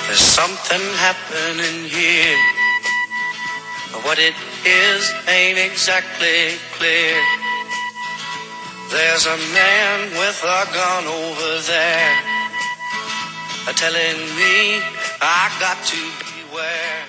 There's something happening here. What it is ain't exactly clear. There's a man with a gun over there, telling me I got to beware.